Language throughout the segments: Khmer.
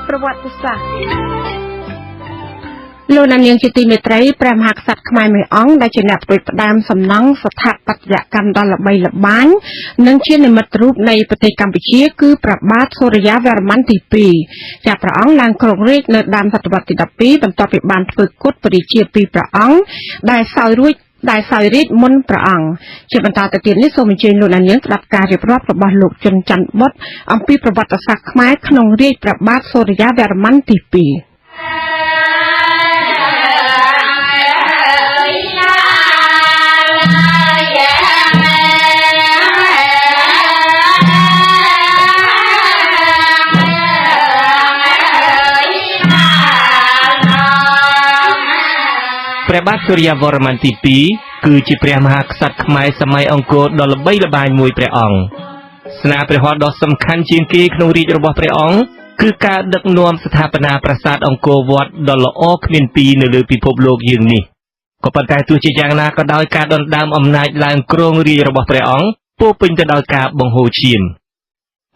ប្រវត្តិសាស្ត្រលោកនាងជាទីមេត្រីព្រះមហាក្សត្រខ្មែរមួយអង្គដែលជាអ្នកផ្ដួចផ្ដើមសំណង់ស្ថាបត្យកម្មដ៏ល្បីល្បាញនិងជានិមិត្តរូបនៃប្រទេសកម្ពុជាគឺព្រះបាទសូរ្យាវរ្ម័នទី2ចាព្រះអង្គឡើងគ្រងរាជ្យនៅដើមសតវត្សទី12បន្ទាប់ពីបានធ្វើគុតបរិជាពីព្រះអង្គដែលសោយរាជ្យមុនព្រះអង្គជាបន្តទៅទៀតនេះសូមអញ្ជើញលោកនាងស្ដាប់ការរៀបរាប់របស់លោកជុនច័ន្ទបុត្រអំពីប្រវត្តិសាស្ត្រខ្មែរក្នុងរាជ្យព្រះបាទសូរ្យាវរ្ម័នទី2ព្រះបាទសូរ្យាវរ្ម័នទី2គឺជាព្រះមហាក្សត្រខ្មែរសម័យអង្គរដ៏ល្បីល្បាញមួយព្រះអង្គស្នាព្រះហស្ថដ៏សំខាន់ជាងគេក្នុងរាជ្យរបស់ព្រះអង្គគឺការដឹកនាំស្ថាបនាប្រាសាទអង្គរវត្តដ៏ល្អគ្មានពីរនៅលើពិភពលោកយើងនេះក៏ប៉ុន្តែទោះជាយ៉ាងណាក៏ដោយការដណ្ដើមអំណាចឡើងគ្រងរាជ្យរបស់ព្រះអង្គពោពេញទៅដោយការបង្ហូរឈាម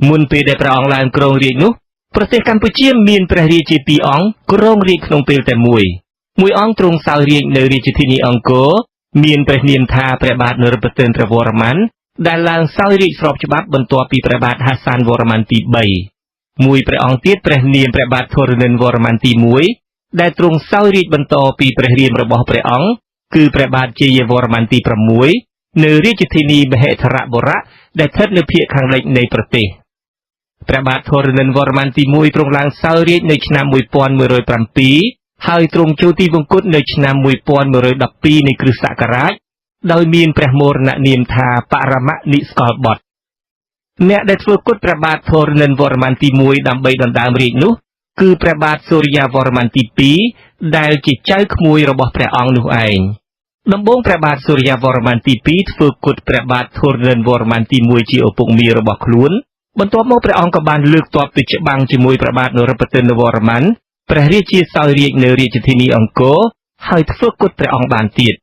មុនពេលដែលព្រះអង្គឡើងគ្រងរាជ្យនោះប្រទេសកម្ពុជាមានព្រះរាជាពីរអង្គគ្រងរាជ្យក្នុងពេលតែមួយអង្គទ្រង់សោយរាជ្យនៅរាជធានីអង្គរមានព្រះនាមថាព្រះបាទនរោត្តមព្រះវរ្ម័នដែលឡើងសោយរាជ្យស្របច្បាប់បន្ទាប់ពីព្រះបាទហាសានវរ្ម័នទី3មួយព្រះអង្គទៀតព្រះនាមព្រះបាទធរណិនវរ្ម័នទី1ដែលទ្រង់សោយរាជ្យបន្តពីព្រះរាមរបស់ព្រះអង្គគឺព្រះបាទជ័យវរ្ម័នទី6នៅរាជធានីមហេធរបុរៈដែលស្ថិតនៅភាគខាងលិចនៃប្រទេសព្រះបាទធរណិនវរ្ម័នទី1ទ្រង់ឡើងសោយរាជ្យនៅឆ្នាំ1107ហើយទ្រង់ចូលទីវង្គតនៅឆ្នាំ1112នៃគ្រិស្តសករាជដោយមានព្រះមរណនាមថាបរមនិស្កលបុត្រអ្នកដែលធ្វើគុតព្រះបាទធរណិនវរ្ម័នទី1ដើម្បីដណ្ដើមរាជ្យនោះគឺព្រះបាទសូរ្យាវរ្ម័នទី2ដែលជាចៅក្មួយរបស់ព្រះអង្គនោះឯងដំបូងព្រះបាទសូរ្យាវរ្ម័នទី2ធ្វើគុតព្រះបាទធរណិនវរ្ម័នទី1ជាឪពុកមារបស់ខ្លួនបន្ទាប់មកព្រះអង្គក៏បានលើកទ័ពទៅច្បាំងជាមួយព្រះបាទនរោត្តមវរ្ម័នព្រះរាជាសោយរាជ្យនៅរាជធានីអង្គរហើយធ្វើគុតព្រះអង្គបានទៀត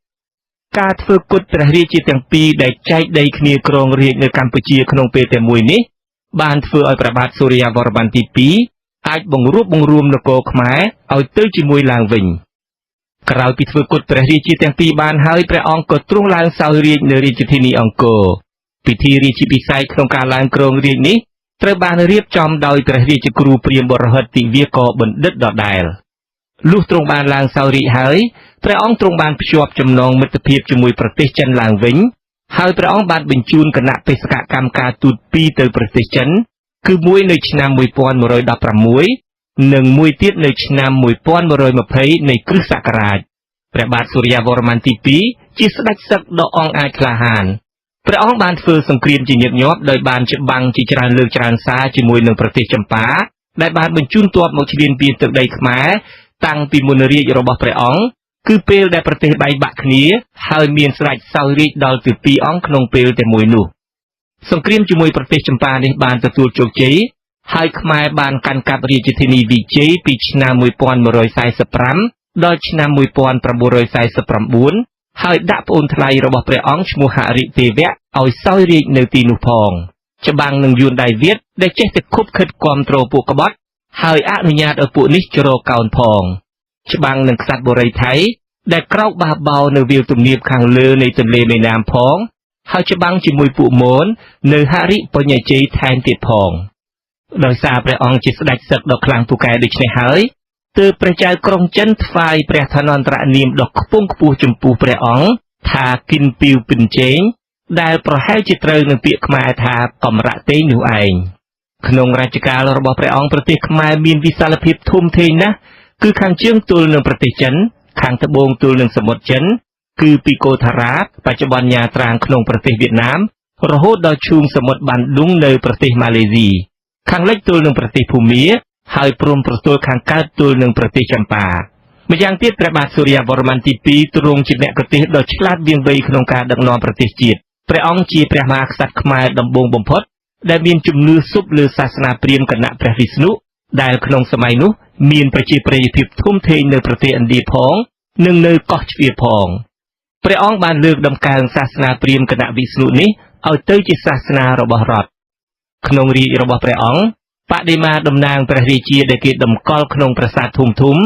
ការធ្វើគុតព្រះរាជាទាំងពីរដែលចែកដីគ្នាគ្រងរាជ្យនៅកម្ពុជាក្នុងពេលតែមួយនេះបានធ្វើឲ្យព្រះបាទសូរ្យាវរ្ម័នទី2អាចបង្រួបបង្រួមនគរខ្មែរឲ្យទៅជាមួយឡើងវិញក្រោយពីធ្វើគុតព្រះរាជាទាំងពីរបានហើយព្រះអង្គក៏ទ្រង់ឡើងសោយរាជ្យនៅរាជធានីអង្គរពិធីរាជាភិសេកក្នុងការឡើងគ្រងរាជ្យនេះត្រូវបានរៀបចំដោយព្រះរាជគ្រូព្រាហ្មណ៍បរហិតទិវាករបណ្ឌិតដដែលលុះទ្រង់បានឡើងសោយរាជ្យហើយព្រះអង្គទ្រង់បានភ្ជាប់ចំណងមិត្តភាពជាមួយប្រទេសចិនឡើងវិញហើយព្រះអង្គបានបញ្ជូនគណៈបេសកកម្មការទូត2ទៅប្រទេសចិនគឺមួយនៅឆ្នាំ1116និងមួយទៀតនៅឆ្នាំ1120នៃគ្រិស្តសករាជព្រះបាទសូរ្យាវរ្ម័នទី2ជាស្ដេចសឹកដ៏អង់អាចក្លាហានព្រះអង្គបានធ្វើសង្គ្រាមជាញឹកញាប់ដោយបានច្បាំងជាច្រើនលើកច្រើនសារជាមួយនឹងប្រទេសចម្ប៉ាដែលបានបញ្ជូនទ័ពមកឈ្លានពានទឹកដីខ្មែរតាំងពីមុនរាជរបស់ព្រះអង្គគឺពេលដែលប្រទេសបែកបាក់គ្នាហើយមានស្ដេចសោយរាជ្យដល់ទៅ2អង្គក្នុងពេលតែមួយនោះសង្គ្រាមជាមួយប្រទេសចម្ប៉ានេះបានទទួលជោគជ័យហើយខ្មែរបានកាន់កាប់រាជធានីវិជ័យពីឆ្នាំ1145ដល់ឆ្នាំ1949ហើយដាក់ប្អូនថ្លៃរបស់ព្រះអង្គឈ្មោះហរិទេវៈឲ្យសោយរាជ្យនៅទីនោះផងច្បាំងនឹងយួនដៃវៀតដែលចេះតែខុបខិតគាំទ្រពួកក្បត់ហើយអនុញ្ញាតឲ្យពួកនេះជ្រកកោនផងច្បាំងនឹងក្សត្របុរីថៃដែលក្រោកបះបោនៅវាលទំនាបខាងលើនៃទន្លេមេណាមផងហើយច្បាំងជាមួយពួកមននៅហរិបញ្ញជ័យថែមទៀតផងដោយសារព្រះអង្គជាស្ដេចសឹកដ៏ខ្លាំងពូកែដូច្នេះហើយទើបព្រះចៅក្រុងចិនថ្វាយព្រះឋានន្តរនាមដ៏ខ្ពង់ខ្ពស់ចំពោះព្រះអង្គថាគិនពីវពិនជេងដែលប្រហែលជាត្រូវនឹងពាក្យខ្មែរថាកំរៈតេងនោះឯងក្នុងរជ្ជកាលរបស់ព្រះអង្គប្រទេសខ្មែរមានវិសាលភាពធំធេងណាស់គឺខាងជើងទល់នឹងប្រទេសចិនខាងត្បូងទល់នឹងសមុទ្រចិនគឺពីកូថារ៉ាបច្ចុប្បន្នញ៉ាត្រាងក្នុងប្រទេសវៀតណាមរហូតដល់ឈូងសមុទ្របានឌុងនៅប្រទេសម៉ាឡេស៊ីខាងលិចទល់នឹងប្រទេសភូមាហើយព្រំប្រទល់ខាងកើតទល់នឹងប្រទេសចម្ប៉ាម្យ៉ាងទៀតព្រះបាទសូរ្យាវរ្ម័នទី2ទ្រង់ជាអ្នកប្រទេសដ៏ឆ្លាតវៀងវៃក្នុងការដឹកនាំប្រទេសជាតិព្រះអង្គជាព្រះមហាក្សត្រខ្មែរដំបូងបំផុតដែលមានជំនឿស៊ប់លើសាសនាព្រាហ្មណ៍គណៈព្រះវិស្ណុដែលក្នុងសម័យនោះមានប្រជាប្រិយភាពធំធេងនៅប្រទេសឥណ្ឌាផងនិងនៅកោះជ្វាផងព្រះអង្គបានលើកដំកើងសាសនាព្រាហ្មណ៍គណៈវិស្ណុនេះឲ្យទៅជាសាសនារបស់រដ្ឋក្នុងរាជ្យរបស់ព្រះអង្គ បដិមាតំណាងព្រះរាជាដែលគេតម្កល់ក្នុងប្រាសាទធំៗ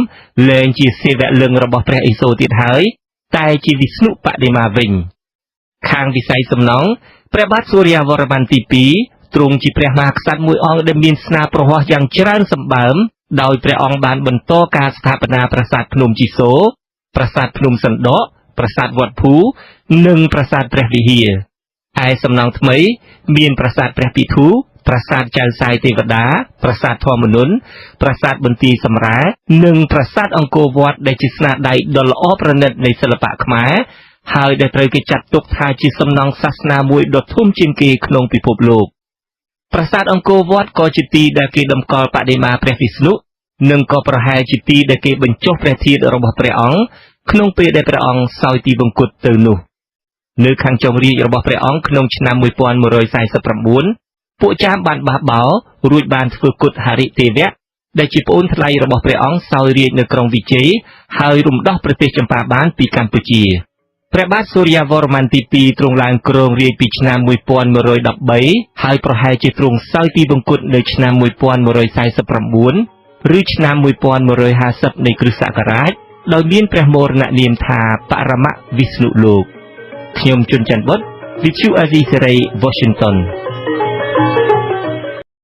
លែងជាសេវៈលឹងរបស់ព្រះឥសូរទៀតហើយតែជាវិស្ណុបដិមាវិញខាងវិស័យសំណង់ព្រះបាទសូរ្យាវរ្ម័នទី2ទ្រង់ជាព្រះមហាក្សត្រមួយអង្គដែលមានស្នាប្រវត្តិយ៉ាងច្រើនសម្បើមដោយព្រះអង្គបានបន្តការស្ថាបនាប្រាសាទភ្នំជីសូរប្រាសាទភ្នំសណ្ដកប្រាសាទវត្តភូនិងប្រាសាទព្រះវិហារឯសំណង់ថ្មីមានប្រាសាទព្រះពិធូប្រាសាទចៅសាយទេវតាប្រាសាទធម្មនុនប្រាសាទបន្ទាយសម្រានិងប្រាសាទអង្គរវត្តដែលជាស្នាដៃដ៏ល្អប្រណិតនៃសិល្បៈខ្មែរហើយដែលត្រូវគេចាត់ទុកថាជាសំណង់សាសនាមួយដ៏ធំជាងគេក្នុងពិភពលោកប្រាសាទអង្គរវត្តក៏ជាទីដែលគេតម្កល់បដិមាព្រះវិស្ណុនិងក៏ប្រហែលជាទីដែលគេបញ្ចុះព្រះធាតុរបស់ព្រះអង្គក្នុងពេលដែលព្រះអង្គសោយទីបង្គត់ទៅនោះនៅខាងចុងរាជរបស់ព្រះអង្គក្នុងឆ្នាំ1149ពួកចាមបានបះបោររួចបានធ្វើគុតហរិទេវៈដែលជាប្អូនថ្លៃរបស់ព្រះអង្គសោយរាជ្យនៅក្រុងវិជ័យហើយរំដោះប្រទេសចម្ប៉ាបានពីកម្ពុជាព្រះបាទសូរ្យាវរ្ម័នទី2ទ្រង់ឡើងគ្រងរាជ្យពីឆ្នាំ1113ហើយប្រហែលជាទ្រង់សោយទីបង្គត់នៅឆ្នាំ1149ឬឆ្នាំ1150នៃគ្រិស្តសករាជដោយមានព្រះមរណនាមថាបរមវិស្ណុលោកខ្ញុំជុនច័ន្ទបុត្រ Vichu Azizi Serai Washington